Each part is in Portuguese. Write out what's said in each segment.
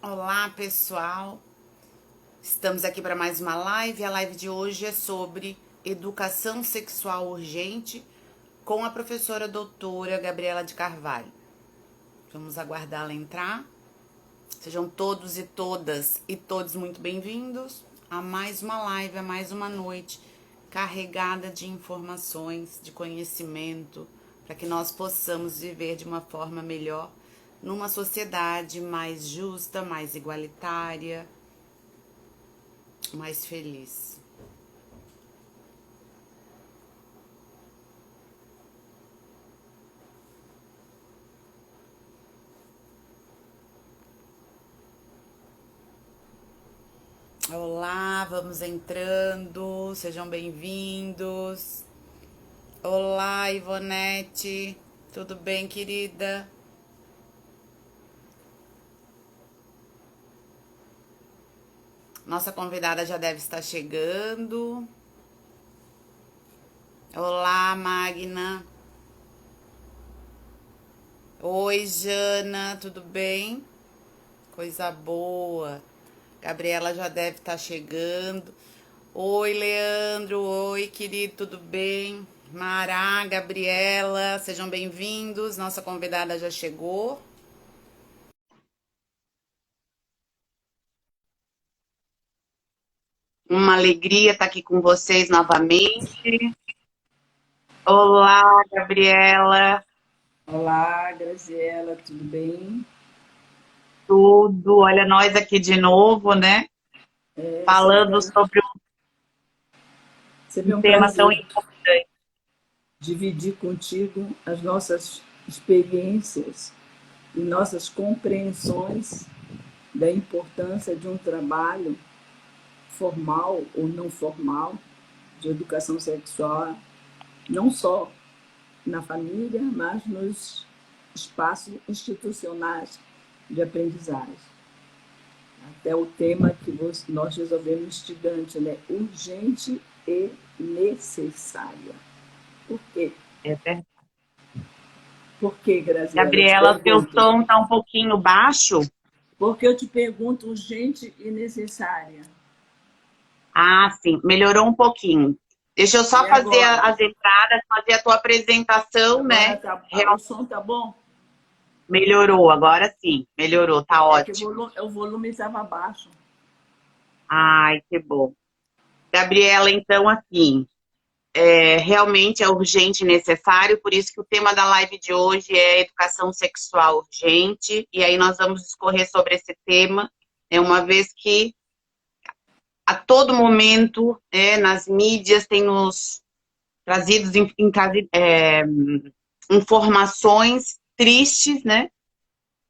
Olá, pessoal. Estamos aqui para mais uma live. A live de hoje é sobre educação sexual urgente com a professora doutora Gabriela de Carvalho. Vamos aguardá-la entrar. Sejam todos e todos muito bem-vindos a mais uma live, a mais uma noite carregada de informações, de conhecimento, para que nós possamos viver de uma forma melhor numa sociedade mais justa, mais igualitária, mais feliz. Olá, vamos entrando, sejam bem-vindos. Olá, Ivonete, tudo bem, querida? Nossa convidada já deve estar chegando. Olá, Magna. Oi, Jana, tudo bem? Coisa boa. Gabriela já deve estar chegando. Oi, Leandro. Oi, querido, tudo bem? Mará, Gabriela, sejam bem-vindos. Nossa convidada já chegou. Uma alegria estar aqui com vocês novamente. Olá, Gabriela. Olá, Graziela, tudo bem? Tudo. Olha nós aqui de novo, né? É Falando sobre sempre um é um tema tão prazer importante. dividir contigo as nossas experiências e nossas compreensões da importância de um trabalho formal ou não formal de educação sexual, não só na família, mas nos espaços institucionais de aprendizagem. Até o tema que nós resolvemos instigante, né? Urgente e necessária. Por quê? É verdade. Por quê, Graziela? Eu te Gabriela, seu pergunto. som está um pouquinho baixo. Porque eu te pergunto urgente e necessária. Ah, sim, melhorou um pouquinho. Deixa eu E só fazer agora? as entradas, fazer a tua apresentação, Agora né? tá, o som tá bom? Melhorou, agora sim, melhorou, tá É que ótimo. o volume estava baixo. Ai, que bom. Gabriela, então, assim, realmente é urgente e necessário, por isso que o tema da live de hoje é educação sexual urgente, e aí nós vamos discorrer sobre esse tema, uma vez que a todo momento, nas mídias, tem nos trazido informações tristes, né?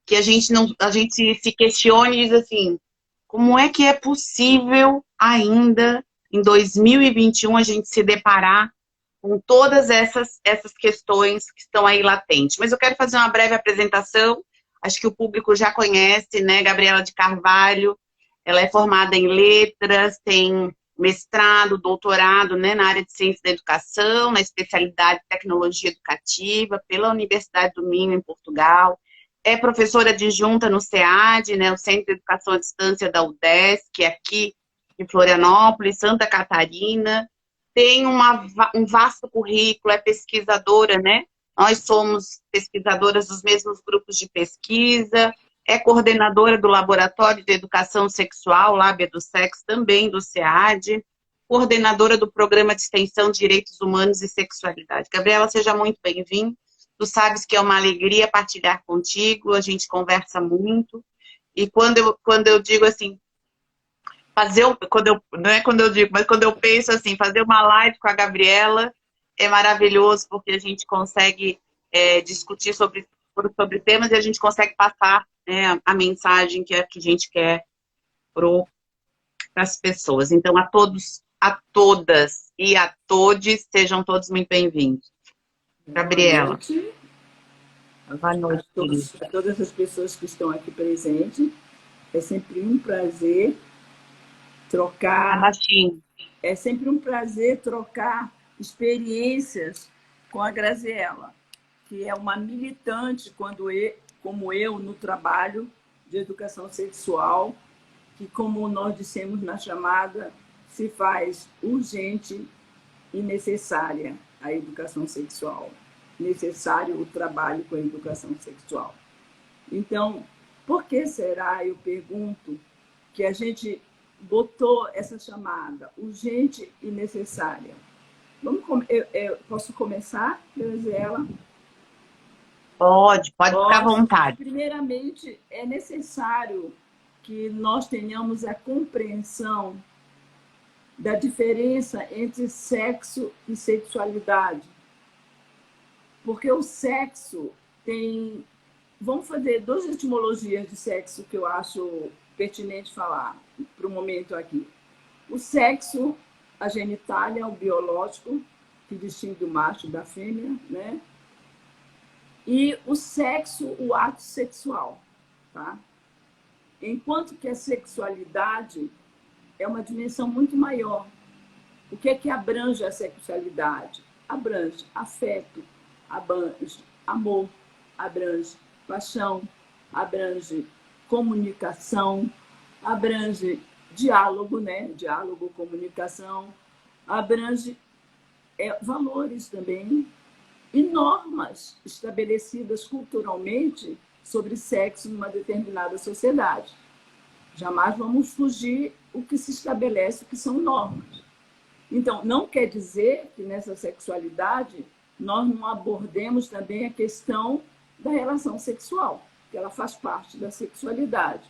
Que a gente não, a gente se questione e diz assim, como é que é possível ainda em 2021 a gente se deparar com todas essas questões que estão aí latentes. Mas eu quero fazer uma breve apresentação, acho que o público já conhece, né? Gabriela de Carvalho, ela é formada em letras, tem mestrado, doutorado, né, na área de ciência da educação, na especialidade de tecnologia educativa, pela Universidade do Minho, em Portugal. É professora adjunta no SEAD, né, o Centro de Educação à Distância da UDESC, aqui em Florianópolis, Santa Catarina. Tem um vasto currículo, é pesquisadora, né? Nós somos pesquisadoras dos mesmos grupos de pesquisa, é coordenadora do Laboratório de Educação Sexual, Lábia do Sexo, também do SEAD, coordenadora do Programa de Extensão de Direitos Humanos e Sexualidade. Gabriela, seja muito bem-vinda. Tu sabes que é uma alegria partilhar contigo, a gente conversa muito. E quando eu digo assim, não é quando eu digo, mas quando eu penso assim, fazer uma live com a Gabriela é maravilhoso, porque a gente consegue discutir sobre temas e a gente consegue passar, né, a mensagem que a gente quer para as pessoas. Então, a todos, a todas e a todes, sejam todos muito bem-vindos. Boa Gabriela, noite boa noite, querida. a todas as pessoas que estão aqui presentes. É sempre um prazer Tá trocar, baixinho. é sempre um prazer trocar experiências com a Graziela, que é uma militante como eu no trabalho de educação sexual, que, como nós dissemos na chamada, se faz urgente e necessária a educação sexual, necessário o trabalho com a educação sexual. Então, por que será, eu pergunto, que a gente botou essa chamada urgente e necessária? Eu posso começar, Graziela? Pode ficar à vontade. Primeiramente, é necessário que nós tenhamos a compreensão da diferença entre sexo e sexualidade. Porque o sexo tem... Vamos fazer duas etimologias de sexo que eu acho pertinente falar para o momento aqui. O sexo, a genitália, o biológico, que distingue o macho da fêmea, né? E o sexo, o ato sexual, tá? Enquanto que a sexualidade é uma dimensão muito maior. O que é que abrange a sexualidade? Abrange afeto, abrange amor, abrange paixão, abrange comunicação, abrange diálogo, né? Diálogo, comunicação, abrange valores também e normas estabelecidas culturalmente sobre sexo numa determinada sociedade. Jamais vamos fugir o que se estabelece, o que são normas. Então, não quer dizer que nessa sexualidade nós não abordemos também a questão da relação sexual, que ela faz parte da sexualidade.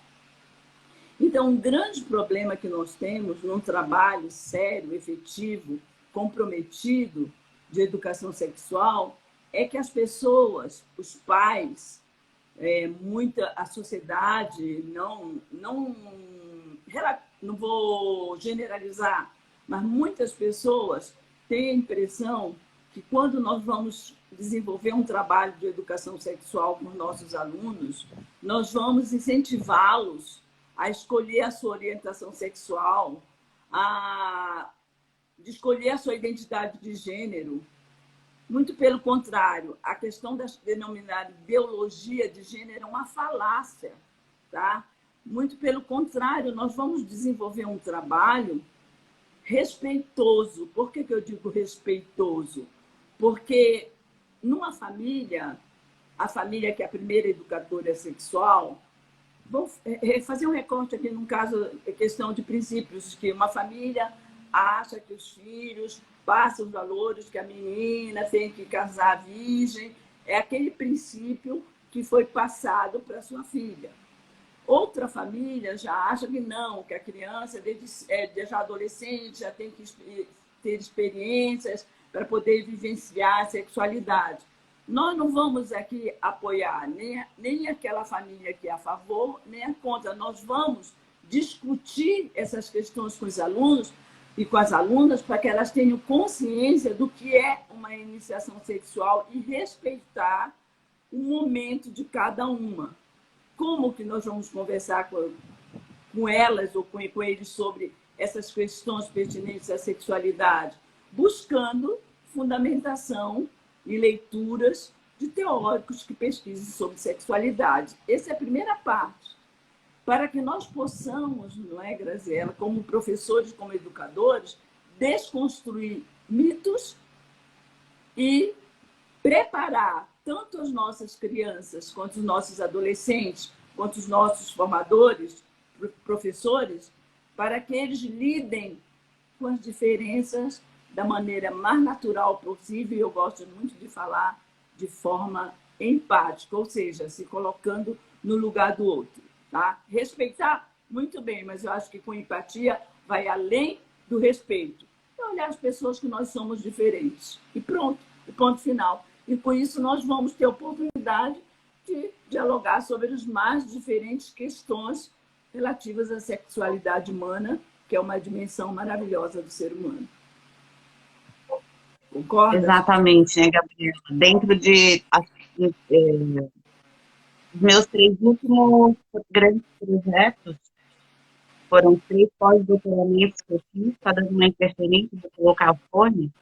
Então, um grande problema que nós temos num trabalho sério, efetivo, comprometido de educação sexual é que as pessoas, os pais, a sociedade, não vou generalizar, mas muitas pessoas têm a impressão que quando nós vamos desenvolver um trabalho de educação sexual com os nossos alunos, nós vamos incentivá-los a escolher a sua orientação sexual, de escolher a sua identidade de gênero. Muito pelo contrário, a questão da denominada ideologia de gênero é uma falácia, tá? Muito pelo contrário, nós vamos desenvolver um trabalho respeitoso. Por que eu digo respeitoso? Porque numa família, a família que é a primeira educadora sexual, vou fazer um recorte aqui num caso, questão de princípios, que uma família acha que os filhos passam os valores, que a menina tem que casar virgem, é aquele princípio que foi passado para sua filha. Outra família já acha que não, que a criança, desde já adolescente, já tem que ter experiências para poder vivenciar a sexualidade. Nós não vamos aqui apoiar nem aquela família que é a favor, nem a contra. Nós vamos discutir essas questões com os alunos e com as alunas para que elas tenham consciência do que é uma iniciação sexual e respeitar o momento de cada uma. Como que nós vamos conversar com elas ou com eles sobre essas questões pertinentes à sexualidade? Buscando fundamentação e leituras de teóricos que pesquisem sobre sexualidade. Essa é a primeira parte. Para que nós possamos, não é, Graziela, como professores, como educadores, desconstruir mitos e preparar tanto as nossas crianças, quanto os nossos adolescentes, quanto os nossos formadores, professores, para que eles lidem com as diferenças da maneira mais natural possível. Eu gosto muito de falar de forma empática, ou seja, se colocando no lugar do outro. Tá? Respeitar, muito bem, mas eu acho que com empatia vai além do respeito. É olhar as pessoas que nós somos diferentes. E pronto, o ponto final. E com isso nós vamos ter a oportunidade de dialogar sobre as mais diferentes questões relativas à sexualidade humana, que é uma dimensão maravilhosa do ser humano. Concorda? Exatamente, né, Gabriela? Dentro de os meus 3 últimos grandes projetos, foram 3 pós-doutoramentos que eu fiz, só dando uma interferência, vou colocar o fone.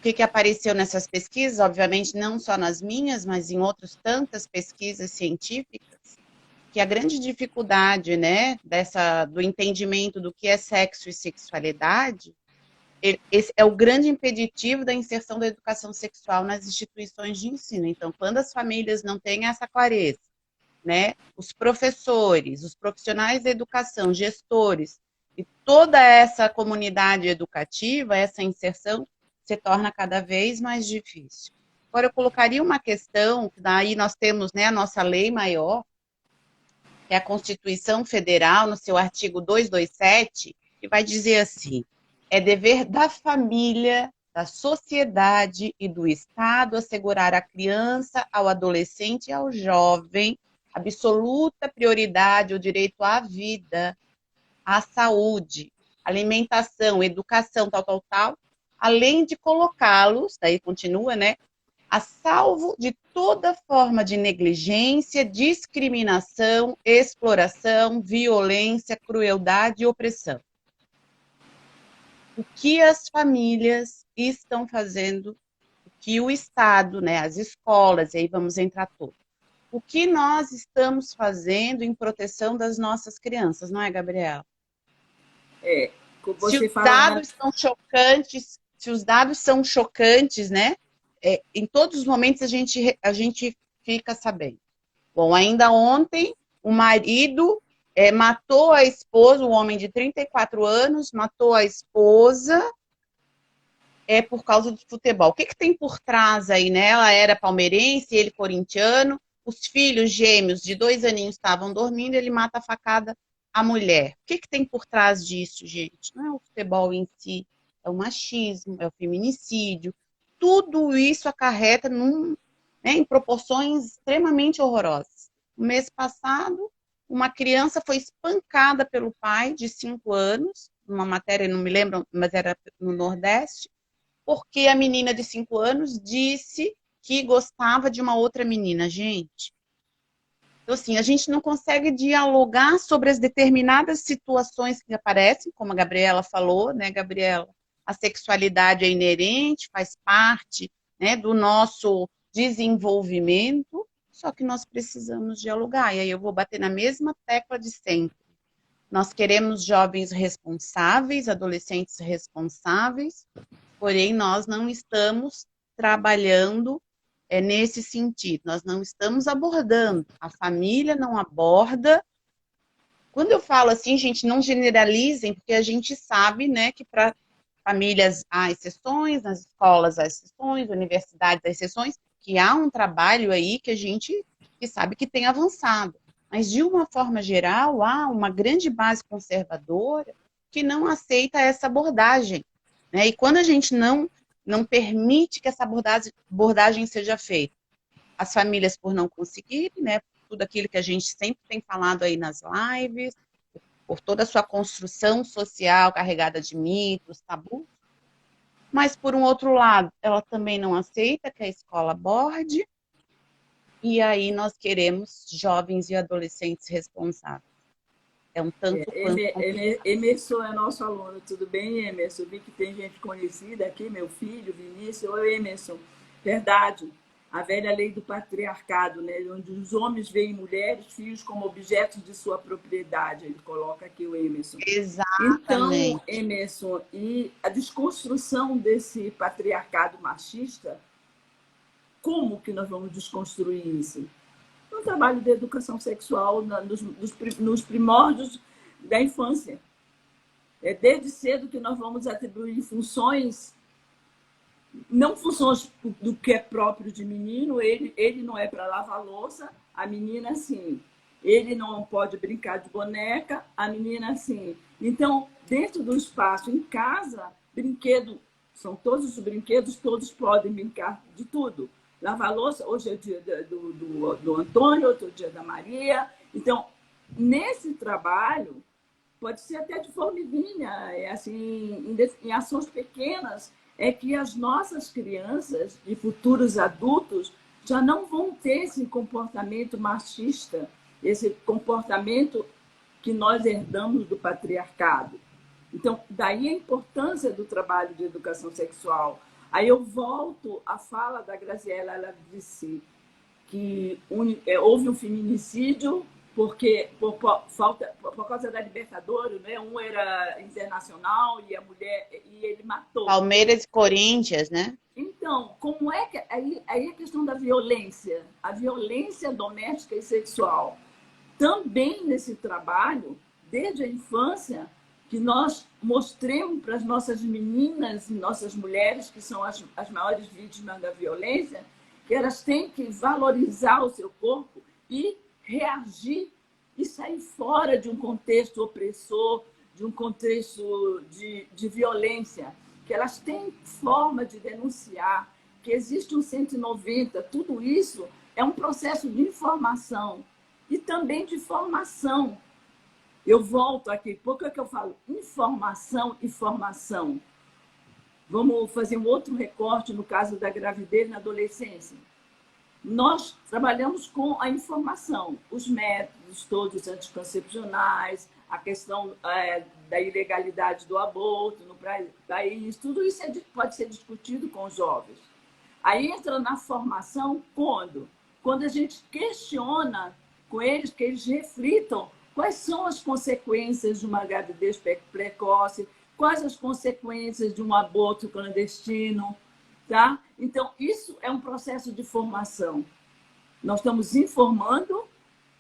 que que apareceu nessas pesquisas, obviamente não só nas minhas, mas em outras tantas pesquisas científicas, que a grande dificuldade, né, do entendimento do que é sexo e sexualidade, esse é o grande impeditivo da inserção da educação sexual nas instituições de ensino. Então, quando as famílias não têm essa clareza, né, os professores, os profissionais da educação, gestores, e toda essa comunidade educativa, essa inserção se torna cada vez mais difícil. Agora, eu colocaria uma questão, que daí nós temos, né, a nossa lei maior, que é a Constituição Federal, no seu artigo 227, que vai dizer assim: é dever da família, da sociedade e do Estado assegurar à criança, ao adolescente e ao jovem absoluta prioridade o direito à vida, à saúde, alimentação, educação, tal, tal, tal, além de colocá-los, daí continua, né, a salvo de toda forma de negligência, discriminação, exploração, violência, crueldade e opressão. O que as famílias estão fazendo, o que o Estado, né, as escolas, e aí vamos entrar todos, o que nós estamos fazendo em proteção das nossas crianças, não é, Gabriela? Como Se você os fala dados são chocantes, se os dados são chocantes, né? Em todos os momentos a gente fica sabendo. Bom, ainda ontem, o marido matou a esposa, um homem de 34 anos, matou a esposa por causa de futebol. O que, que tem por trás aí, né? Ela era palmeirense, ele corintiano, os filhos gêmeos de 2 aninhos estavam dormindo, ele mata a facada a mulher. O que, que tem por trás disso, gente? Não é o futebol em si, é o machismo, é o feminicídio. Tudo isso acarreta em proporções extremamente horrorosas. No mês passado, uma criança foi espancada pelo pai de 5 anos, numa matéria, não me lembro, mas era no Nordeste, porque a menina de 5 anos disse que gostava de uma outra menina, gente. Então, assim, a gente não consegue dialogar sobre as determinadas situações que aparecem, como a Gabriela falou, né, Gabriela? A sexualidade é inerente, faz parte, né, do nosso desenvolvimento, só que nós precisamos dialogar. E aí eu vou bater na mesma tecla de sempre. Nós queremos jovens responsáveis, adolescentes responsáveis, porém nós não estamos trabalhando nesse sentido, nós não estamos abordando, a família não aborda. Quando eu falo assim, gente, não generalizem, porque a gente sabe, né, que para famílias há exceções, nas escolas há exceções, universidades há exceções, que há um trabalho aí que a gente que sabe que tem avançado. Mas, de uma forma geral, há uma grande base conservadora que não aceita essa abordagem, né? E quando a gente não permite que essa abordagem seja feita, as famílias por não conseguirem, né? Tudo aquilo que a gente sempre tem falado aí nas lives, por toda a sua construção social carregada de mitos, tabus, mas por um outro lado, ela também não aceita que a escola aborde, e aí nós queremos jovens e adolescentes responsáveis. É um tanto quanto complicado. Emerson é nosso aluno, tudo bem, Emerson? Vi que tem gente conhecida aqui, meu filho, Vinícius. Oi, Emerson. Verdade, a velha lei do patriarcado, né? Onde os homens veem mulheres, filhos como objetos de sua propriedade. Ele coloca aqui o Emerson. Então, Exatamente. Emerson, e a desconstrução desse patriarcado machista, como que nós vamos desconstruir isso? No trabalho de educação sexual, nos primórdios da infância. É desde cedo que nós vamos atribuir funções, não funções do que é próprio de menino, ele não é para lavar louça, a menina sim. Ele não pode brincar de boneca, a menina sim. Então, dentro do espaço, em casa, brinquedo, são todos os brinquedos, todos podem brincar de tudo. Lavar louça, hoje é o dia do Antônio, outro dia da Maria. Então, nesse trabalho, pode ser até de formiguinha, assim, em ações pequenas, é que as nossas crianças e futuros adultos já não vão ter esse comportamento machista, esse comportamento que nós herdamos do patriarcado. Então, daí a importância do trabalho de educação sexual. Aí eu volto à fala da Graziella, ela disse que houve um feminicídio por causa da Libertadores, né? Um era internacional e a mulher e ele matou. Palmeiras e Corinthians, né? Então, como é que aí a questão da violência, a violência doméstica e sexual, também nesse trabalho, desde a infância, que nós mostremos para as nossas meninas e nossas mulheres, que são as maiores vítimas da violência, que elas têm que valorizar o seu corpo e reagir e sair fora de um contexto opressor, de um contexto de violência, que elas têm forma de denunciar, que existe um 190, tudo isso é um processo de informação e também de formação. Eu volto aqui, por que eu falo informação e formação? Vamos fazer um outro recorte no caso da gravidez na adolescência. Nós trabalhamos com a informação, os métodos todos anticoncepcionais, a questão da ilegalidade do aborto no país, tudo isso pode ser discutido com os jovens. Aí entra na formação quando? Quando a gente questiona com eles, que eles reflitam quais são as consequências de uma gravidez precoce, quais as consequências de um aborto clandestino, tá? Então, isso é um processo de formação. Nós estamos informando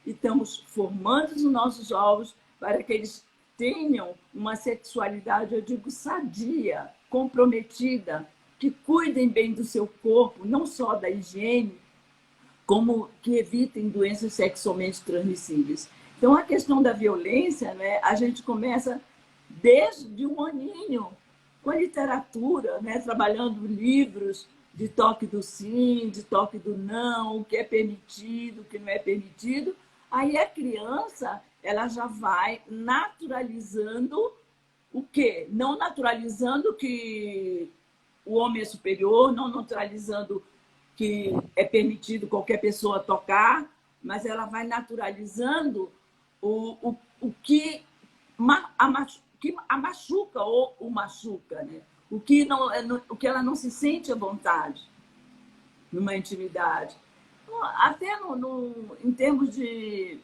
e estamos formando os nossos jovens para que eles tenham uma sexualidade, eu digo, sadia, comprometida, que cuidem bem do seu corpo, não só da higiene, como que evitem doenças sexualmente transmissíveis. Então, a questão da violência, né, a gente começa desde um aninho, com a literatura, né, trabalhando livros de toque do sim, de toque do não, o que é permitido, o que não é permitido. Aí a criança ela já vai naturalizando o quê? Não naturalizando que o homem é superior, não naturalizando que é permitido qualquer pessoa tocar, mas ela vai naturalizando o que a machuca ou o machuca, né? O que ela não se sente à vontade numa intimidade. Até em termos de,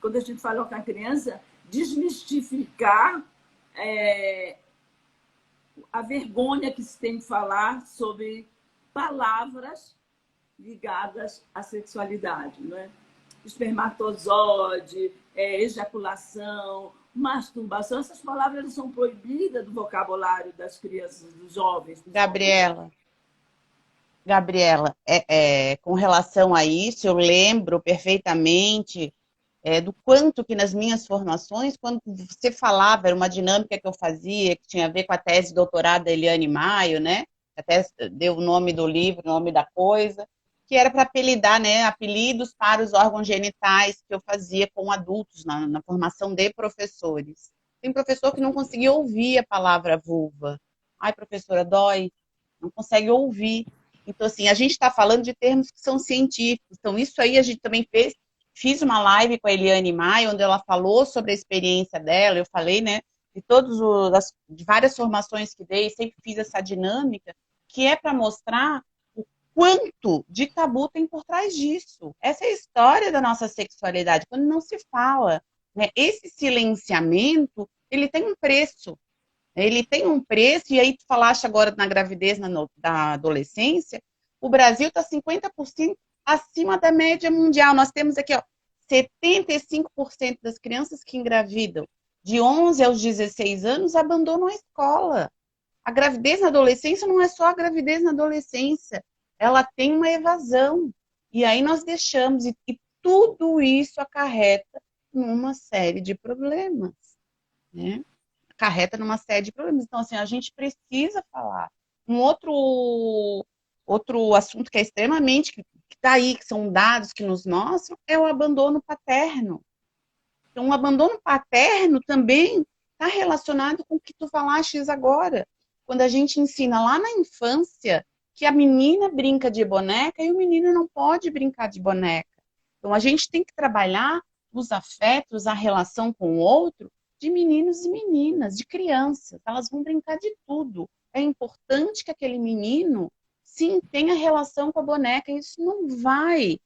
quando a gente fala com a criança, desmistificar a vergonha que se tem de falar sobre palavras ligadas à sexualidade, não é? Espermatozoide, ejaculação, masturbação, essas palavras são proibidas do vocabulário das crianças, dos jovens. Gabriela, com relação a isso, eu lembro perfeitamente do quanto que nas minhas formações, quando você falava, era uma dinâmica que eu fazia, que tinha a ver com a tese de doutorado da Eliane Maio, né? Até deu o nome do livro, o nome da coisa, que era para apelidar, né, apelidos para os órgãos genitais que eu fazia com adultos na formação de professores. Tem professor que não conseguia ouvir a palavra vulva. Ai, professora, dói. Não consegue ouvir. Então, assim, a gente está falando de termos que são científicos. Então, isso aí a gente também fiz uma live com a Eliane Maia, onde ela falou sobre a experiência dela. Eu falei, né, de várias formações que dei, sempre fiz essa dinâmica, que é para mostrar quanto de tabu tem por trás disso. Essa é a história da nossa sexualidade, quando não se fala, né? Esse silenciamento, ele tem um preço. Ele tem um preço, e aí tu falaste agora na gravidez da adolescência, o Brasil está 50% acima da média mundial. Nós temos aqui, ó, 75% das crianças que engravidam de 11 aos 16 anos abandonam a escola. A gravidez na adolescência não é só a gravidez na adolescência, ela tem uma evasão. E aí nós deixamos, e tudo isso acarreta numa série de problemas, né? Acarreta numa série de problemas. Então, assim, a gente precisa falar. Um outro assunto que é extremamente, que está aí, que são dados que nos mostram, é o abandono paterno. Então, o abandono paterno também está relacionado com o que tu falaste agora. Quando a gente ensina lá na infância que a menina brinca de boneca e o menino não pode brincar de boneca. Então, a gente tem que trabalhar os afetos, a relação com o outro, de meninos e meninas, de crianças. Elas vão brincar de tudo. é importante que aquele menino, sim, tenha relação com a boneca. Isso não vai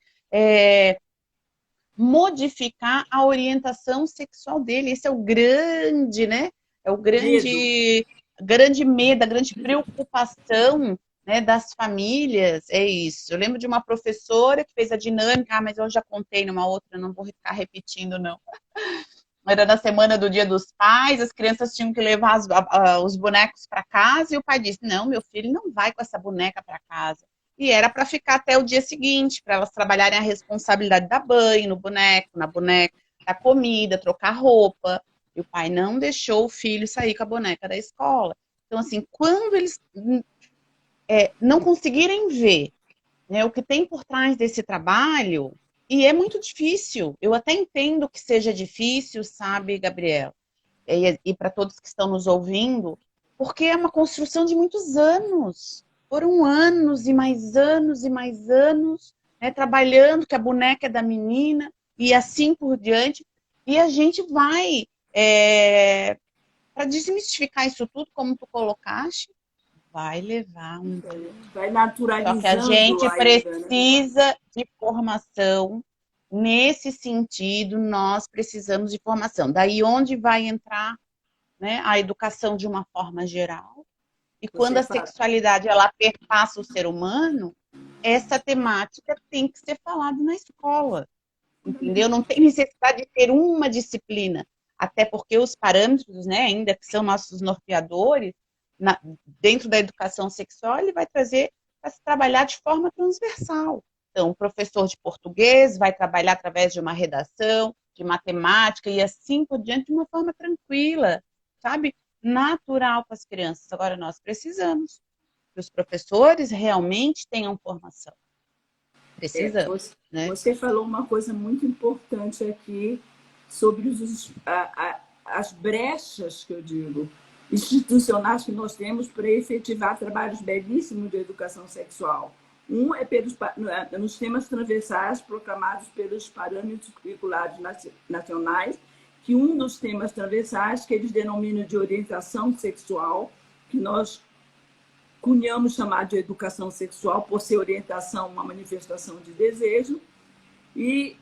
modificar a orientação sexual dele. Esse é o grande, né? É o Medo. grande medo, a grande preocupação, né, das famílias. É isso. Eu lembro de uma professora que fez a dinâmica, mas eu já contei numa outra, não vou ficar repetindo, não. Era na semana do Dia dos Pais, as crianças tinham que levar os bonecos para casa e o pai disse: não, meu filho não vai com essa boneca para casa. E era para ficar até o dia seguinte, para elas trabalharem a responsabilidade da banho no boneco, na boneca, da comida, trocar roupa. E o pai não deixou o filho sair com a boneca da escola. Então, assim, quando eles não conseguirem ver, né, o que tem por trás desse trabalho, e é muito difícil. Eu até entendo que seja difícil, sabe, Gabriel? E para todos que estão nos ouvindo, porque é uma construção de muitos anos. Foram anos e mais anos e mais anos, né, trabalhando que a boneca é da menina e assim por diante. E a gente vai, para desmistificar isso tudo, como tu colocaste, vai levar um tempo. Vai Só que a naturalizando gente ainda, né? precisa de formação. Nesse sentido, nós precisamos de formação. Daí onde vai entrar, né, a educação de uma forma geral. E quando Você a fala. sexualidade ela perpassa o ser humano, essa temática tem que ser falada na escola. Entendeu? Não tem necessidade de ter uma disciplina. Até porque os parâmetros, né, ainda que são nossos norteadores, dentro da educação sexual, ele vai trazer para se trabalhar de forma transversal. Então, o professor de português vai trabalhar através de uma redação, de matemática e assim por diante, de uma forma tranquila, sabe? Natural para as crianças. Agora, nós precisamos que os professores realmente tenham formação. Precisamos, né? Você falou uma coisa muito importante aqui sobre as brechas, que eu digo, institucionais que nós temos para efetivar trabalhos belíssimos de educação sexual. Um é nos temas transversais proclamados pelos parâmetros curriculares nacionais, que um dos temas transversais, que eles denominam de orientação sexual, que nós cunhamos chamar de educação sexual, por ser orientação uma manifestação de desejo. E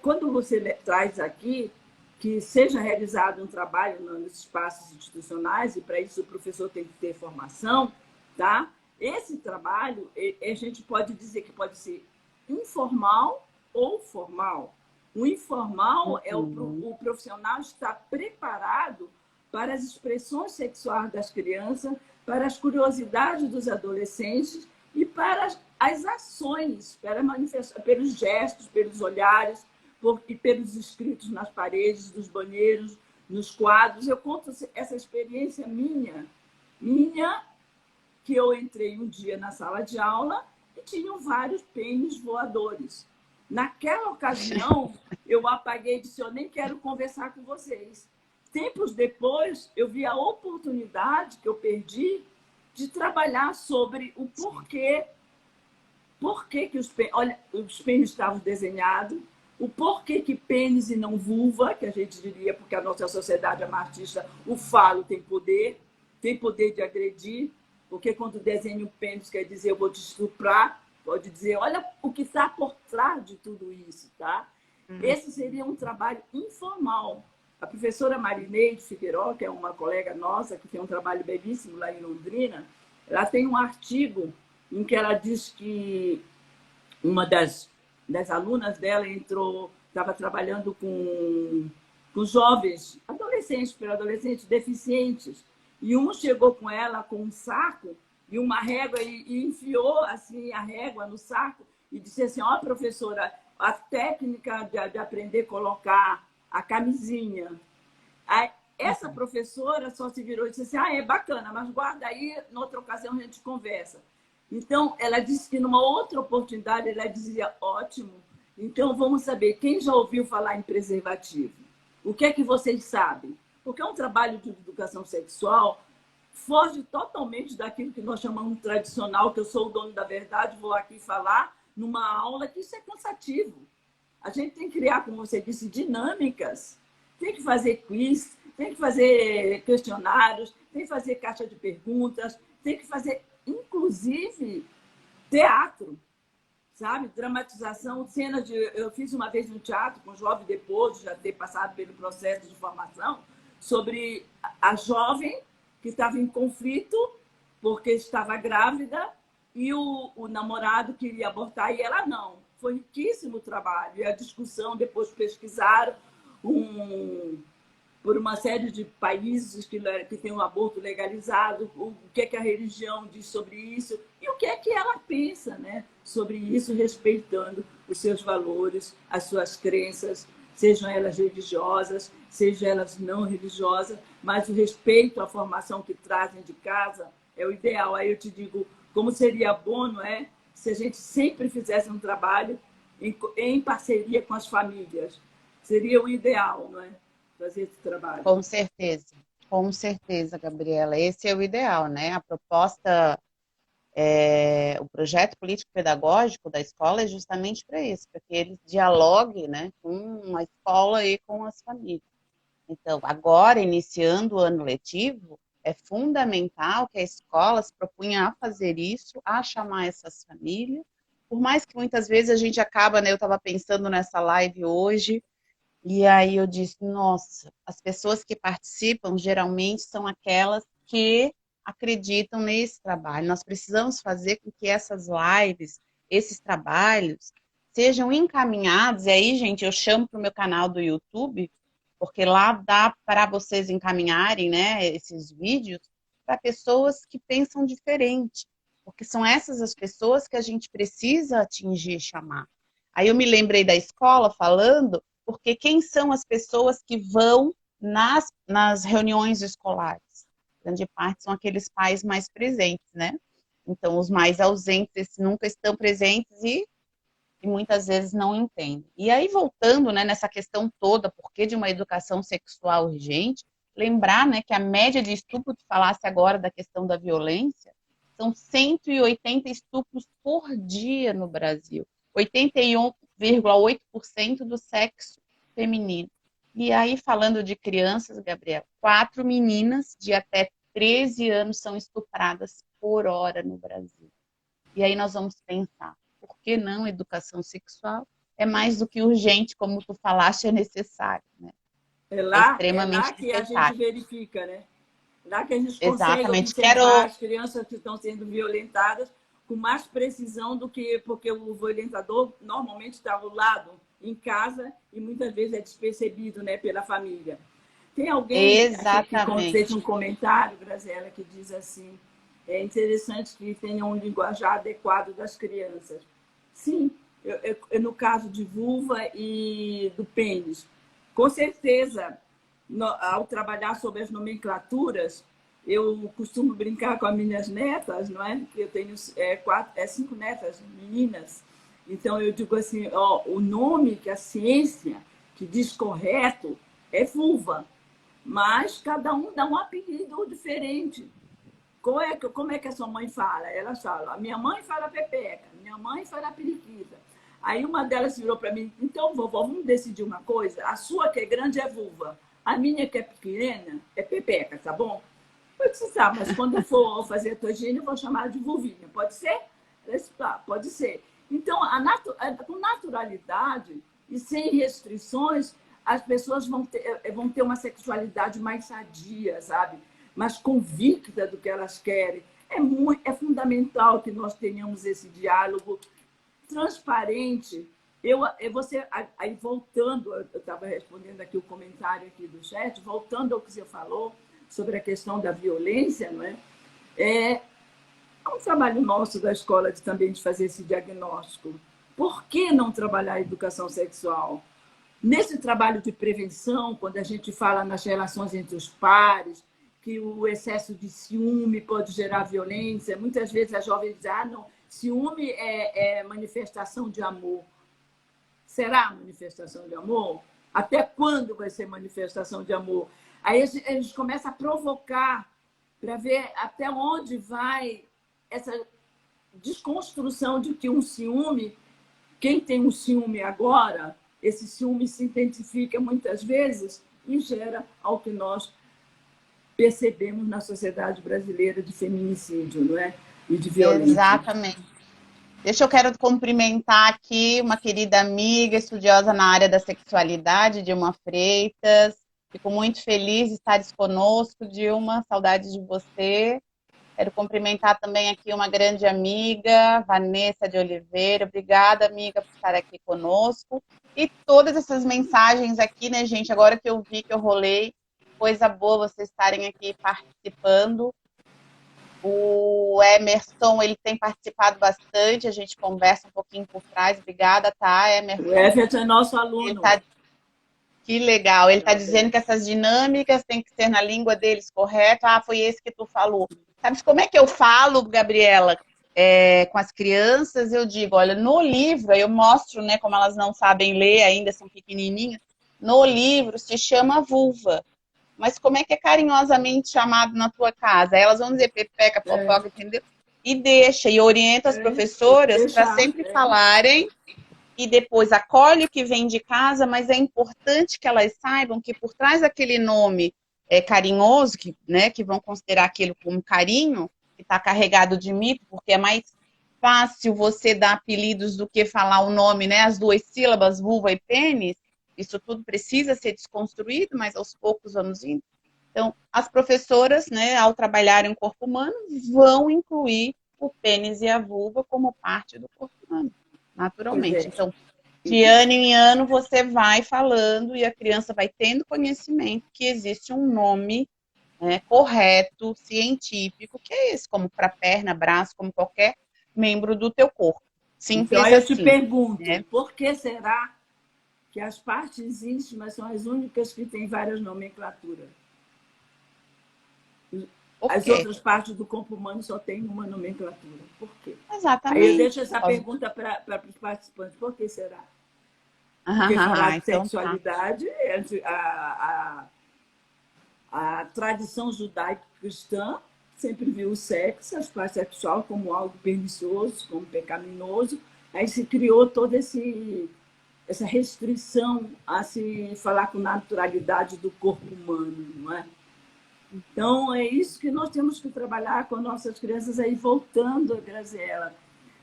quando você traz aqui que seja realizado um trabalho nos espaços institucionais, e para isso o professor tem que ter formação, tá? Esse trabalho, a gente pode dizer que pode ser informal ou formal. O informal é o profissional estar preparado para as expressões sexuais das crianças, para as curiosidades dos adolescentes e para as ações, para manifestar, pelos gestos, pelos olhares, e pelos escritos nas paredes, dos banheiros, nos quadros. Eu conto essa experiência minha, que eu entrei um dia na sala de aula e tinham vários pênis voadores. Naquela ocasião, eu apaguei e disse: eu nem quero conversar com vocês. Tempos depois, eu vi a oportunidade que eu perdi de trabalhar sobre o porquê que os pênis estavam desenhados, o porquê que pênis e não vulva, que a gente diria, porque a nossa sociedade é machista, o falo tem poder de agredir, porque quando desenha um pênis quer dizer eu vou te estuprar, pode dizer, olha o que está por trás de tudo isso, tá? Esse seria um trabalho informal. A professora Marineide Figueiró, que é uma colega nossa, que tem um trabalho belíssimo lá em Londrina, ela tem um artigo em que ela diz que uma das alunas dela estava trabalhando com jovens, adolescentes, pré-adolescentes, deficientes, e um chegou com ela com um saco e uma régua e enfiou assim a régua no saco e disse assim: ó, professora, a técnica de aprender a colocar a camisinha. Aí, essa professora só se virou e disse assim: ah, é bacana, mas guarda aí, noutra ocasião a gente conversa. Então, ela disse que numa outra oportunidade ela dizia: ótimo, então vamos saber, quem já ouviu falar em preservativo? O que é que vocês sabem? Porque é um trabalho de educação sexual, foge totalmente daquilo que nós chamamos de tradicional, que eu sou o dono da verdade, vou aqui falar numa aula, que isso é cansativo. A gente tem que criar, como você disse, dinâmicas, tem que fazer quiz, tem que fazer questionários, tem que fazer caixa de perguntas, tem que fazer, inclusive, teatro, sabe? Dramatização, cena de... Eu fiz uma vez um teatro com jovem, depois de já ter passado pelo processo de formação, sobre a jovem que estava em conflito porque estava grávida e o namorado queria abortar e ela não. Foi riquíssimo o trabalho. E a discussão, depois pesquisaram por uma série de países que tem o aborto legalizado, o que é que a religião diz sobre isso e o que é que ela pensa, né, sobre isso, respeitando os seus valores, as suas crenças, sejam elas religiosas, sejam elas não religiosas, mas o respeito à formação que trazem de casa é o ideal. Aí eu te digo, como seria bom, não é, se a gente sempre fizesse um trabalho em parceria com as famílias. Seria o ideal, não é? Fazer esse trabalho. Com certeza, Gabriela. Esse é o ideal, né? A proposta, o projeto político-pedagógico da escola é justamente para isso, para que ele dialogue, né, com a escola e com as famílias. Então, agora, iniciando o ano letivo, é fundamental que a escola se propunha a fazer isso, a chamar essas famílias, por mais que muitas vezes a gente acaba, né, eu estava pensando nessa live hoje, e aí eu disse, nossa, as pessoas que participam geralmente são aquelas que acreditam nesse trabalho. Nós precisamos fazer com que essas lives, esses trabalhos, sejam encaminhados, e aí, gente, eu chamo para o meu canal do YouTube, porque lá dá para vocês encaminharem, né, esses vídeos para pessoas que pensam diferente, porque são essas as pessoas que a gente precisa atingir e chamar. Aí eu me lembrei da escola falando, porque quem são as pessoas que vão nas reuniões escolares? Grande parte são aqueles pais mais presentes, né? Então, os mais ausentes nunca estão presentes e muitas vezes não entendem. E aí, voltando, né, nessa questão toda, por que de uma educação sexual urgente, lembrar, né, que a média de estupro, tu falasse agora da questão da violência, são 180 estupros por dia no Brasil. 81,8% do sexo feminino. E aí, falando de crianças, Gabriel, 4 meninas de até 13 anos são estupradas por hora no Brasil. E aí nós vamos pensar, por que não educação sexual? É mais do que urgente, como tu falaste, é necessário, né? É extremamente lá que a gente necessário. verifica, né? Lá que a gente consegue Exatamente. observar as crianças que estão sendo violentadas com mais precisão do que... Porque o violentador normalmente está ao lado, em casa, e muitas vezes é despercebido, né, pela família. Tem alguém que fez um comentário, Graziela, que diz assim, é interessante que tenha um linguajar adequado das crianças. Sim, no caso de vulva e do pênis, com certeza, ao trabalhar sobre as nomenclaturas, eu costumo brincar com as minhas netas, não é? Que eu tenho 5 netas meninas. Então, eu digo assim, ó, o nome que a ciência que diz correto é vulva, mas cada um dá um apelido diferente. Como é que a sua mãe fala? Ela fala, a minha mãe fala pepeca, minha mãe fala periquita. Aí uma delas virou para mim, então, vovó, vamos decidir uma coisa? A sua que é grande é vulva, a minha que é pequena é pepeca, tá bom? Eu disse, tá, mas quando eu for fazer a togênia, eu vou chamar de vulvinha, pode ser? Ela disse, tá, pode ser. Então, com naturalidade e sem restrições, as pessoas vão ter uma sexualidade mais sadia, sabe? Mais convicta do que elas querem. É fundamental que nós tenhamos esse diálogo transparente. Aí, voltando, eu estava respondendo aqui o comentário aqui do chat, voltando ao que você falou sobre a questão da violência, não é? É um trabalho nosso da escola também de fazer esse diagnóstico. Por que não trabalhar a educação sexual? Nesse trabalho de prevenção, quando a gente fala nas relações entre os pares, que o excesso de ciúme pode gerar violência, muitas vezes a jovem diz, não, ciúme é manifestação de amor. Será manifestação de amor? Até quando vai ser manifestação de amor? Aí a gente começa a provocar para ver até onde vai essa desconstrução de que um ciúme, quem tem um ciúme agora, esse ciúme se intensifica muitas vezes e gera ao que nós percebemos na sociedade brasileira de feminicídio, não é? E de violência. Exatamente. Eu quero cumprimentar aqui uma querida amiga, estudiosa na área da sexualidade, Dilma Freitas. Fico muito feliz de estar conosco, Dilma, saudade de você. Quero cumprimentar também aqui uma grande amiga, Vanessa de Oliveira. Obrigada, amiga, por estar aqui conosco. E todas essas mensagens aqui, né, gente? Agora que eu vi, que eu rolei, coisa boa vocês estarem aqui participando. O Emerson, ele tem participado bastante, a gente conversa um pouquinho por trás. Obrigada, tá, Emerson? O Everton é nosso aluno. Que legal. Ele está dizendo que essas dinâmicas têm que ser na língua deles, correto? Ah, foi esse que tu falou. Sabe como é que eu falo, Gabriela, com as crianças? Eu digo, olha, no livro, eu mostro, né, como elas não sabem ler ainda, são pequenininhas, no livro se chama vulva. Mas como é que é carinhosamente chamado na tua casa? Aí elas vão dizer pepeca, fofoca, entendeu? E deixa, e orienta as professoras para sempre falarem, e depois acolhe o que vem de casa, mas é importante que elas saibam que por trás daquele nome carinhoso, que vão considerar aquilo como carinho, que está carregado de mito, porque é mais fácil você dar apelidos do que falar o nome, né? As duas sílabas, vulva e pênis. Isso tudo precisa ser desconstruído, mas aos poucos vamos indo. Então, as professoras, né, ao trabalharem o corpo humano, vão incluir o pênis e a vulva como parte do corpo humano, naturalmente. Então, de ano em ano, você vai falando e a criança vai tendo conhecimento que existe um nome correto, científico, que é esse, como para perna, braço, como qualquer membro do teu corpo. Simples então, eu assim, te pergunto, por que será que as partes íntimas são as únicas que têm várias nomenclaturas? As outras partes do corpo humano só têm uma nomenclatura. Por quê? Exatamente. Aí eu deixo essa pergunta para os participantes. Por que será? Porque falar de sexualidade, a tradição judaico-cristã sempre viu o sexo, a parte sexual, como algo pernicioso, como pecaminoso. Aí se criou toda essa restrição a se falar com naturalidade do corpo humano, não é? Então, é isso que nós temos que trabalhar com nossas crianças, aí voltando, Graziela,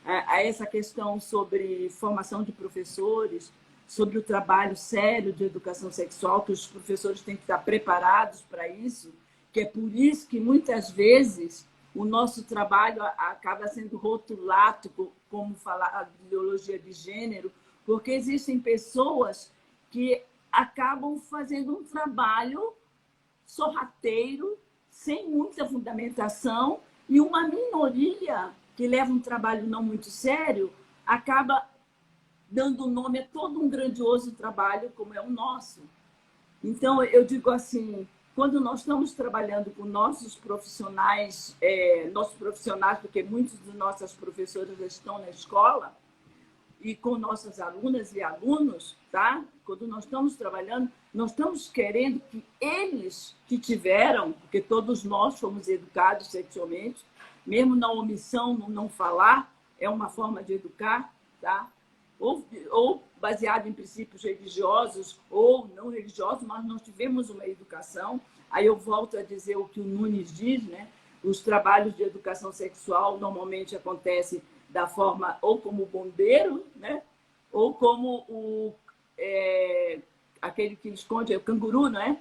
a essa questão sobre formação de professores, sobre o trabalho sério de educação sexual, que os professores têm que estar preparados para isso, que é por isso que, muitas vezes, o nosso trabalho acaba sendo rotulado como falar de ideologia de gênero, porque existem pessoas que acabam fazendo um trabalho sorrateiro, sem muita fundamentação, e uma minoria que leva um trabalho não muito sério acaba dando nome a todo um grandioso trabalho como é o nosso. Então, eu digo assim, quando nós estamos trabalhando com nossos profissionais, porque muitos de nossas professoras estão na escola, e com nossas alunas e alunos, tá? Quando nós estamos trabalhando, nós estamos querendo que eles que tiveram, porque todos nós fomos educados sexualmente, mesmo na omissão, no não falar, é uma forma de educar, tá? Ou baseado em princípios religiosos ou não religiosos, mas nós tivemos uma educação. Aí eu volto a dizer o que o Nunes diz, né? Os trabalhos de educação sexual normalmente acontecem da forma ou como bombeiro, né? Ou como aquele que esconde, é o canguru, não é?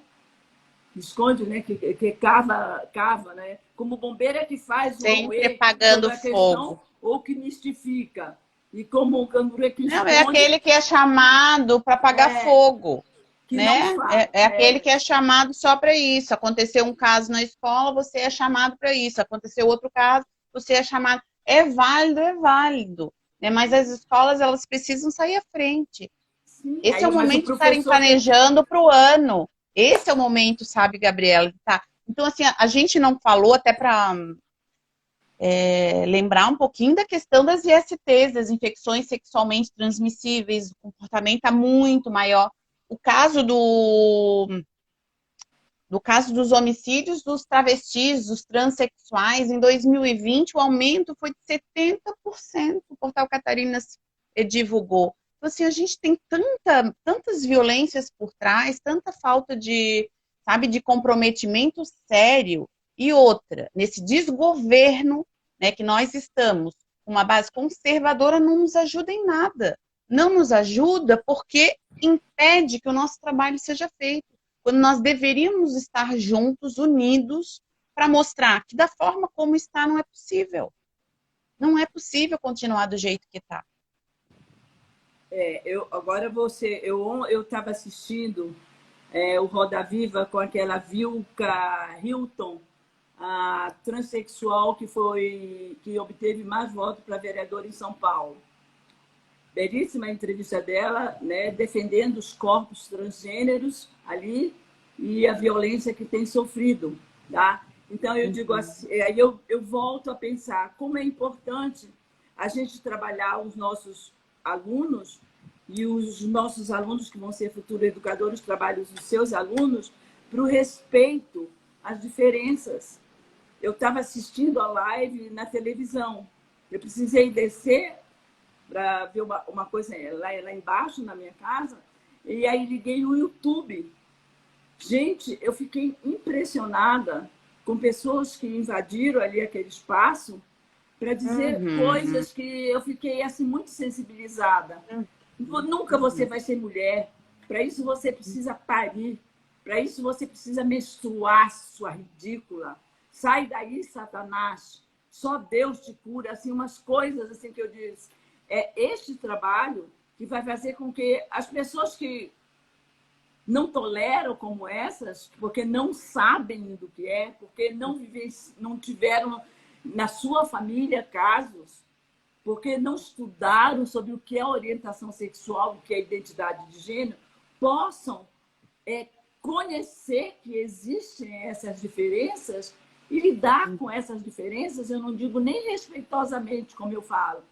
Esconde, né? Que cava, né? Como bombeiro é que faz sempre apagando fogo. Ou que mistifica. E como o canguru é que esconde... Não, é aquele que é chamado para apagar fogo. Né? É aquele que é chamado só para isso. Aconteceu um caso na escola, você é chamado para isso. Aconteceu outro caso, você é chamado. É válido. Né? Mas as escolas, elas precisam sair à frente. Sim, esse é o momento de estarem planejando para o ano. Esse é o momento, sabe, Gabriela? Tá. Então, assim, a gente não falou até para lembrar um pouquinho da questão das ISTs, das infecções sexualmente transmissíveis. O comportamento está muito maior. O caso dos homicídios dos travestis, dos transexuais, em 2020, o aumento foi de 70%, o Portal Catarinas divulgou. Então, assim, a gente tem tantas violências por trás, tanta falta de, sabe, de comprometimento sério. E outra, nesse desgoverno, né, que nós estamos, uma base conservadora não nos ajuda em nada. Não nos ajuda porque impede que o nosso trabalho seja feito. Quando nós deveríamos estar juntos, unidos, para mostrar que da forma como está não é possível. Não é possível continuar do jeito que está. Eu estava assistindo o Roda Viva com aquela Vilca Hilton, a transexual que obteve mais votos para vereadora em São Paulo. Belíssima entrevista dela, né, defendendo os corpos transgêneros ali e a violência que tem sofrido, tá? Então eu digo assim, aí eu volto a pensar como é importante a gente trabalhar os nossos alunos e os nossos alunos que vão ser futuros educadores trabalham os seus alunos para o respeito às diferenças. Eu estava assistindo a live na televisão, eu precisei descer para ver uma coisa lá embaixo na minha casa, e aí liguei o YouTube. Gente, eu fiquei impressionada com pessoas que invadiram ali aquele espaço para dizer coisas que eu fiquei assim muito sensibilizada. Nunca você vai ser mulher, para isso você precisa parir, para isso você precisa menstruar, sua ridícula. Sai daí, Satanás. Só Deus te cura, assim, umas coisas assim que eu disse. É este trabalho que vai fazer com que as pessoas que não toleram como essas, porque não sabem do que é, porque não tiveram na sua família casos, porque não estudaram sobre o que é orientação sexual, o que é identidade de gênero, possam conhecer que existem essas diferenças e lidar com essas diferenças, eu não digo nem respeitosamente, como eu falo,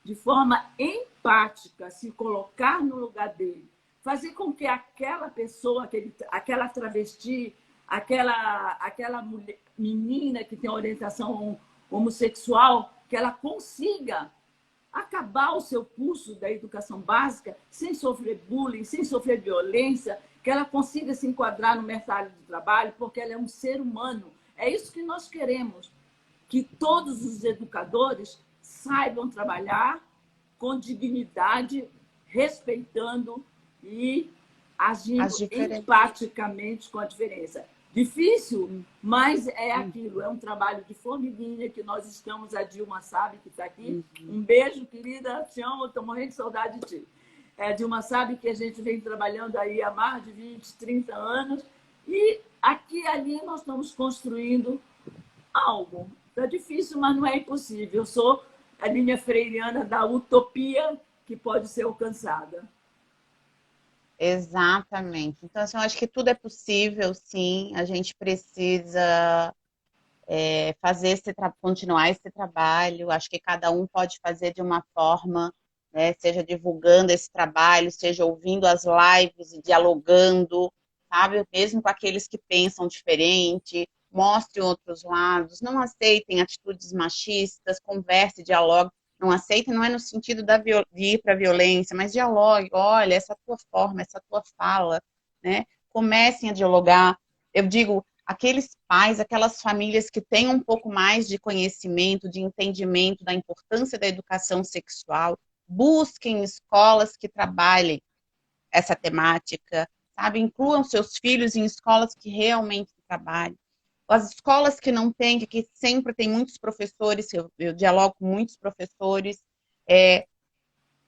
de forma empática, se colocar no lugar dele, fazer com que aquela pessoa, aquela travesti, aquela menina que tem orientação homossexual, que ela consiga acabar o seu curso da educação básica sem sofrer bullying, sem sofrer violência, que ela consiga se enquadrar no mercado de trabalho, porque ela é um ser humano. É isso que nós queremos, que todos os educadores saibam trabalhar com dignidade, respeitando e agindo empaticamente com a diferença. Difícil, mas é aquilo, é um trabalho de formiguinha que nós estamos, a Dilma sabe que está aqui. Um beijo, querida, te amo, estou morrendo de saudade de ti. A Dilma sabe que a gente vem trabalhando aí há mais de 20, 30 anos e aqui e ali nós estamos construindo algo. Está difícil, mas não é impossível. Eu sou a linha freiriana da utopia que pode ser alcançada. Exatamente. Então, assim, eu acho que tudo é possível, sim. A gente precisa continuar esse trabalho. Acho que cada um pode fazer de uma forma, né, seja divulgando esse trabalho, seja ouvindo as lives e dialogando, sabe? Mesmo com aqueles que pensam diferente, mostre outros lados, não aceitem atitudes machistas, converse, dialogue. Não aceitem, não é no sentido de ir para a violência, mas dialogue, olha, essa tua forma, essa tua fala, né? Comecem a dialogar. Eu digo, aqueles pais, aquelas famílias que têm um pouco mais de conhecimento, de entendimento da importância da educação sexual, busquem escolas que trabalhem essa temática, sabe? Incluam seus filhos em escolas que realmente trabalhem. As escolas que não têm, que sempre tem muitos professores, eu dialogo com muitos professores,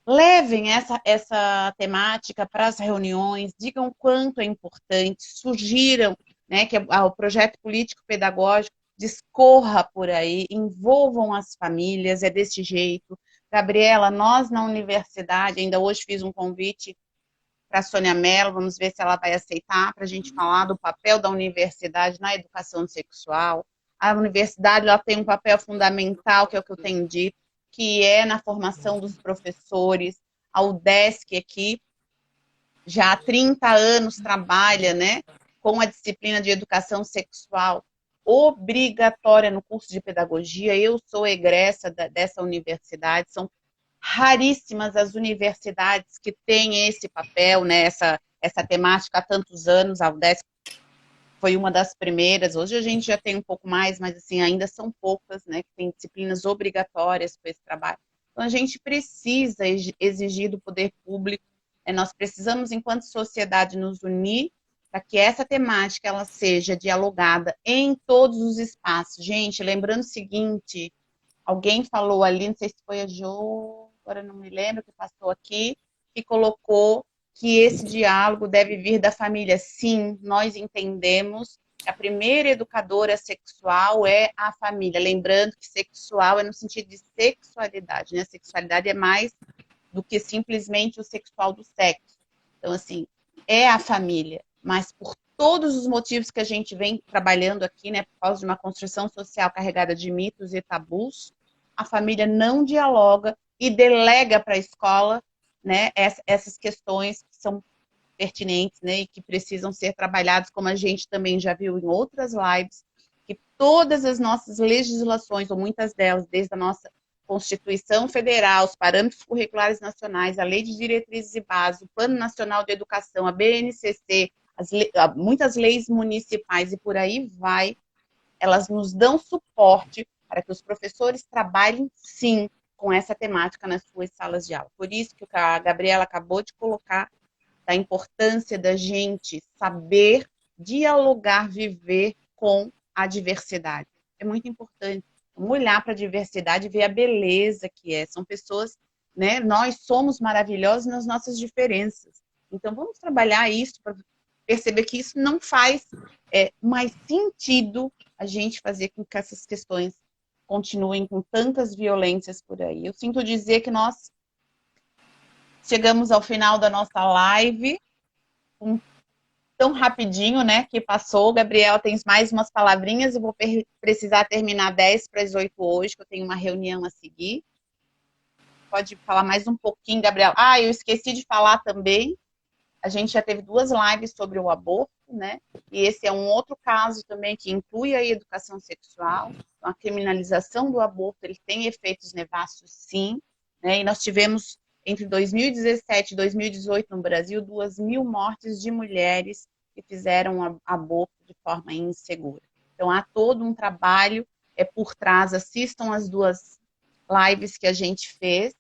levem essa temática para as reuniões, digam o quanto é importante, sugiram, né, que o projeto político-pedagógico discorra por aí, envolvam as famílias, é desse jeito. Gabriela, nós na universidade, ainda hoje fiz um convite para a Sônia Mello, vamos ver se ela vai aceitar, para a gente falar do papel da universidade na educação sexual. A universidade ela tem um papel fundamental, que é o que eu tenho dito, que é na formação dos professores. A UDESC aqui, já há 30 anos, trabalha, né, com a disciplina de educação sexual obrigatória no curso de pedagogia. Eu sou egressa dessa universidade, são raríssimas as universidades que têm esse papel, né, essa temática há tantos anos. A UDESC foi uma das primeiras. Hoje a gente já tem um pouco mais, mas assim, ainda são poucas, né, que tem disciplinas obrigatórias para esse trabalho. Então a gente precisa exigir do poder público, nós precisamos, enquanto sociedade, nos unir para que essa temática ela seja dialogada em todos os espaços. Gente, lembrando o seguinte, alguém falou ali, não sei se foi a Jo, agora não me lembro, que passou aqui, que colocou que esse diálogo deve vir da família. Sim, nós entendemos que a primeira educadora sexual é a família. Lembrando que sexual é no sentido de sexualidade, né? Sexualidade é mais do que simplesmente o sexual do sexo. Então, assim, é a família, mas por todos os motivos que a gente vem trabalhando aqui, né, por causa de uma construção social carregada de mitos e tabus, a família não dialoga e delega para a escola, né, essas questões que são pertinentes, né, e que precisam ser trabalhadas, como a gente também já viu em outras lives, que todas as nossas legislações, ou muitas delas, desde a nossa Constituição Federal, os parâmetros curriculares nacionais, a Lei de Diretrizes e Bases, o Plano Nacional de Educação, a BNCC, muitas leis municipais e por aí vai, elas nos dão suporte para que os professores trabalhem, sim, com essa temática nas suas salas de aula. Por isso que a Gabriela acabou de colocar da importância da gente saber dialogar, viver com a diversidade. É muito importante. Vamos olhar para a diversidade e ver a beleza que é. São pessoas, né? Nós somos maravilhosos nas nossas diferenças. Então, vamos trabalhar isso para perceber que isso não faz mais sentido a gente fazer com que essas questões continuem com tantas violências por aí. Eu sinto dizer que nós chegamos ao final da nossa live, tão rapidinho, né, que passou. Gabriel, tem mais umas palavrinhas, eu vou precisar terminar 10 para as 8 hoje, que eu tenho uma reunião a seguir. Pode falar mais um pouquinho, Gabriel. Ah, eu esqueci de falar também, a gente já teve 2 lives sobre o aborto, né, e esse é um outro caso também que inclui a educação sexual. A criminalização do aborto, ele tem efeitos nefastos, sim, né, e nós tivemos entre 2017 e 2018 no Brasil 2.000 mortes de mulheres que fizeram aborto de forma insegura. Então há todo um trabalho por trás. Assistam as 2 lives que a gente fez,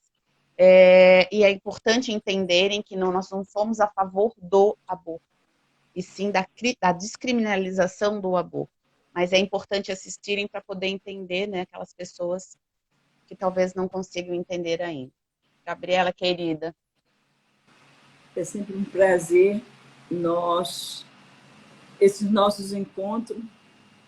e é importante entenderem que nós não somos a favor do aborto, e sim da descriminalização do aborto. Mas é importante assistirem para poder entender, né, aquelas pessoas que talvez não consigam entender ainda. Gabriela, querida. É sempre um prazer esses nossos encontros,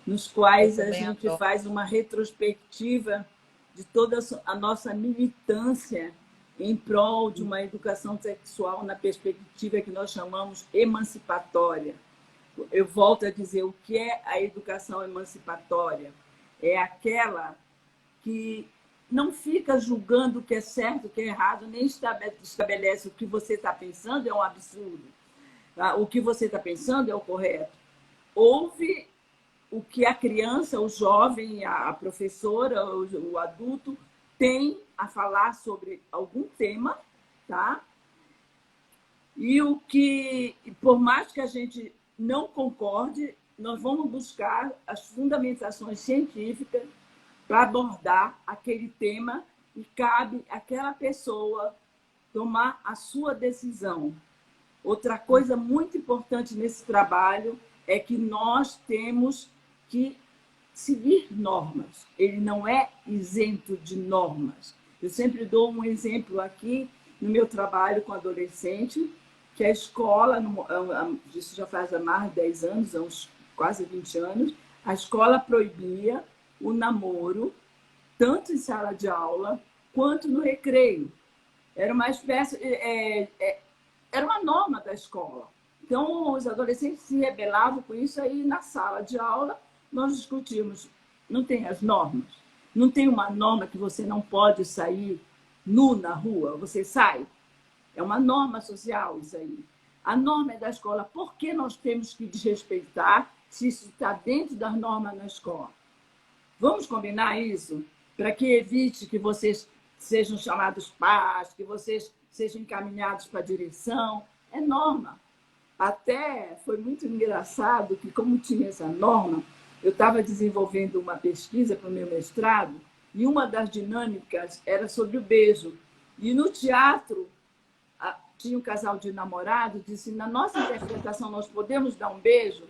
nos quais a gente faz uma retrospectiva de toda a nossa militância em prol de uma educação sexual na perspectiva que nós chamamos emancipatória. Eu volto a dizer, o que é a educação emancipatória? É aquela que não fica julgando o que é certo, o que é errado, nem estabelece o que você está pensando é um absurdo, tá? O que você está pensando é o correto. Ouve o que a criança, o jovem, a professora, o adulto tem a falar sobre algum tema, tá? E o que, por mais que a gente não concorde, nós vamos buscar as fundamentações científicas para abordar aquele tema e cabe àquela pessoa tomar a sua decisão. Outra coisa muito importante nesse trabalho é que nós temos que seguir normas. Ele não é isento de normas. Eu sempre dou um exemplo aqui no meu trabalho com adolescente, que a escola, isso já faz há mais de 10 anos, há uns quase 20 anos, a escola proibia o namoro, tanto em sala de aula quanto no recreio. Era uma espécie, era uma norma da escola. Então, os adolescentes se rebelavam com isso, aí na sala de aula nós discutimos. Não tem as normas? Não tem uma norma que você não pode sair nu na rua? Você sai? É uma norma social isso aí. A norma é da escola. Por que nós temos que desrespeitar se isso está dentro das normas na escola? Vamos combinar isso? Para que evite que vocês sejam chamados pais, que vocês sejam encaminhados para a direção. É norma. Até foi muito engraçado que, como tinha essa norma, eu estava desenvolvendo uma pesquisa para o meu mestrado e uma das dinâmicas era sobre o beijo. E no teatro, tinha um casal de namorado, disse, na nossa interpretação, nós podemos dar um beijo?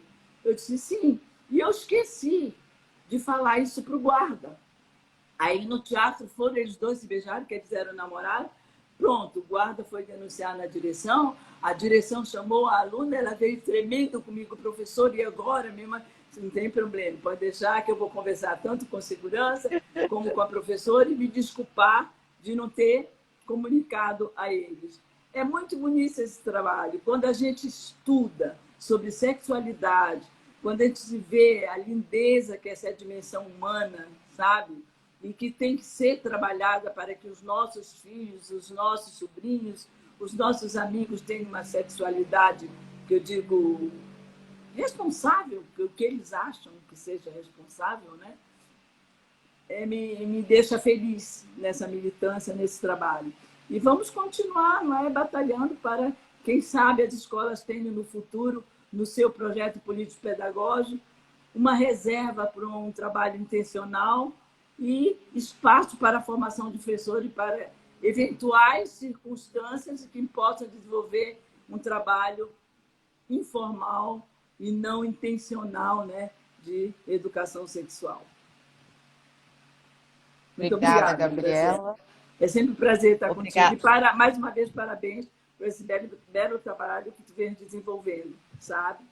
Eu disse, sim. E eu esqueci de falar isso para o guarda. Aí no teatro foram eles dois se beijaram, que eles eram namorados. Pronto, o guarda foi denunciar na direção, a direção chamou a aluna, ela veio tremendo comigo, professor, e agora, minha irmã, não tem problema, pode deixar que eu vou conversar tanto com segurança como com a professora e me desculpar de não ter comunicado a eles. É muito bonito esse trabalho. Quando a gente estuda sobre sexualidade, quando a gente vê a lindeza que é essa dimensão humana, sabe? E que tem que ser trabalhada para que os nossos filhos, os nossos sobrinhos, os nossos amigos tenham uma sexualidade, que eu digo, responsável, o que eles acham que seja responsável, né? Me deixa feliz nessa militância, nesse trabalho. E vamos continuar, não é, batalhando para, quem sabe, as escolas tenham no futuro, no seu projeto político-pedagógico, uma reserva para um trabalho intencional e espaço para a formação de professores para eventuais circunstâncias que possam desenvolver um trabalho informal e não intencional, né, de educação sexual. Muito Obrigada, obrigada, Gabriela. É sempre um prazer estar Obrigada. contigo. E mais uma vez, parabéns por esse belo trabalho que tu vem desenvolvendo, sabe?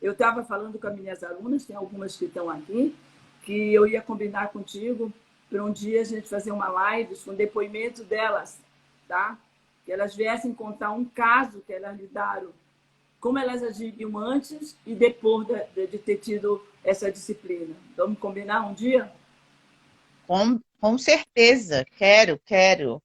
Eu estava falando com as minhas alunas, tem algumas que estão aqui, que eu ia combinar contigo para um dia a gente fazer uma live com depoimento delas, tá? Que elas viessem contar um caso que elas lidaram, como elas agiriam antes e depois de ter tido essa disciplina. Vamos combinar um dia? Com certeza, quero.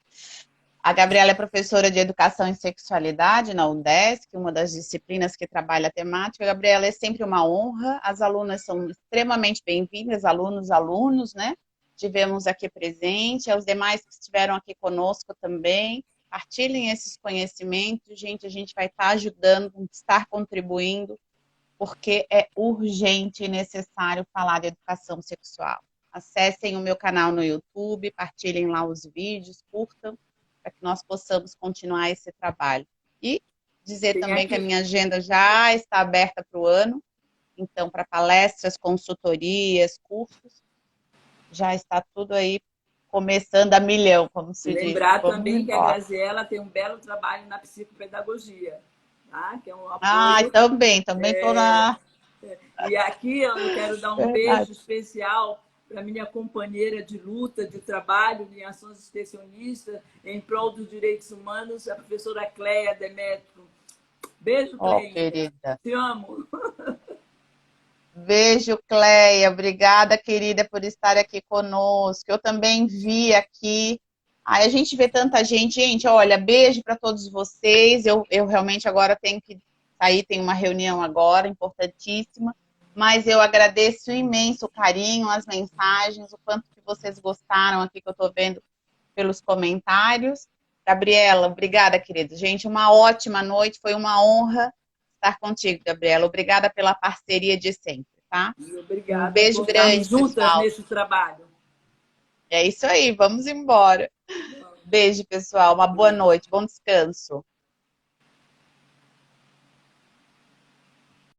A Gabriela é professora de Educação em Sexualidade na UDESC, uma das disciplinas que trabalha a temática. Gabriela, é sempre uma honra, as alunas são extremamente bem-vindas, alunos, né? Tivemos aqui presente, aos demais que estiveram aqui conosco também, partilhem esses conhecimentos, gente, a gente vai estar ajudando, estar contribuindo, porque é urgente e necessário falar de educação sexual. Acessem o meu canal no YouTube, partilhem lá os vídeos, curtam, para que nós possamos continuar esse trabalho. E dizer também que a minha agenda já está aberta para o ano, então, para palestras, consultorias, cursos, já está tudo aí começando a milhão, como se diz. Lembrar também que a Graziela tem um belo trabalho na psicopedagogia, tá? Que é um apoio. Também estou na... E aqui eu quero dar um beijo especial para minha companheira de luta, de trabalho, em ações extensionistas, em prol dos direitos humanos, a professora Cleia Demetrio. Beijo, Cleia. Querida. Te amo. Beijo, Cleia. Obrigada, querida, por estar aqui conosco. Eu também vi aqui. Aí a gente vê tanta gente. Gente, olha, beijo para todos vocês. Eu realmente agora tenho que sair, tem uma reunião agora, importantíssima. Mas eu agradeço imenso o carinho, as mensagens, o quanto que vocês gostaram aqui, que eu estou vendo pelos comentários. Gabriela, obrigada, querida. Gente, uma ótima noite, foi uma honra estar contigo, Gabriela. Obrigada pela parceria de sempre, tá? Obrigada. Um beijo grande, juntas pessoal. Nesse trabalho. É isso aí, vamos embora. Beijo, pessoal. Uma boa noite, bom descanso.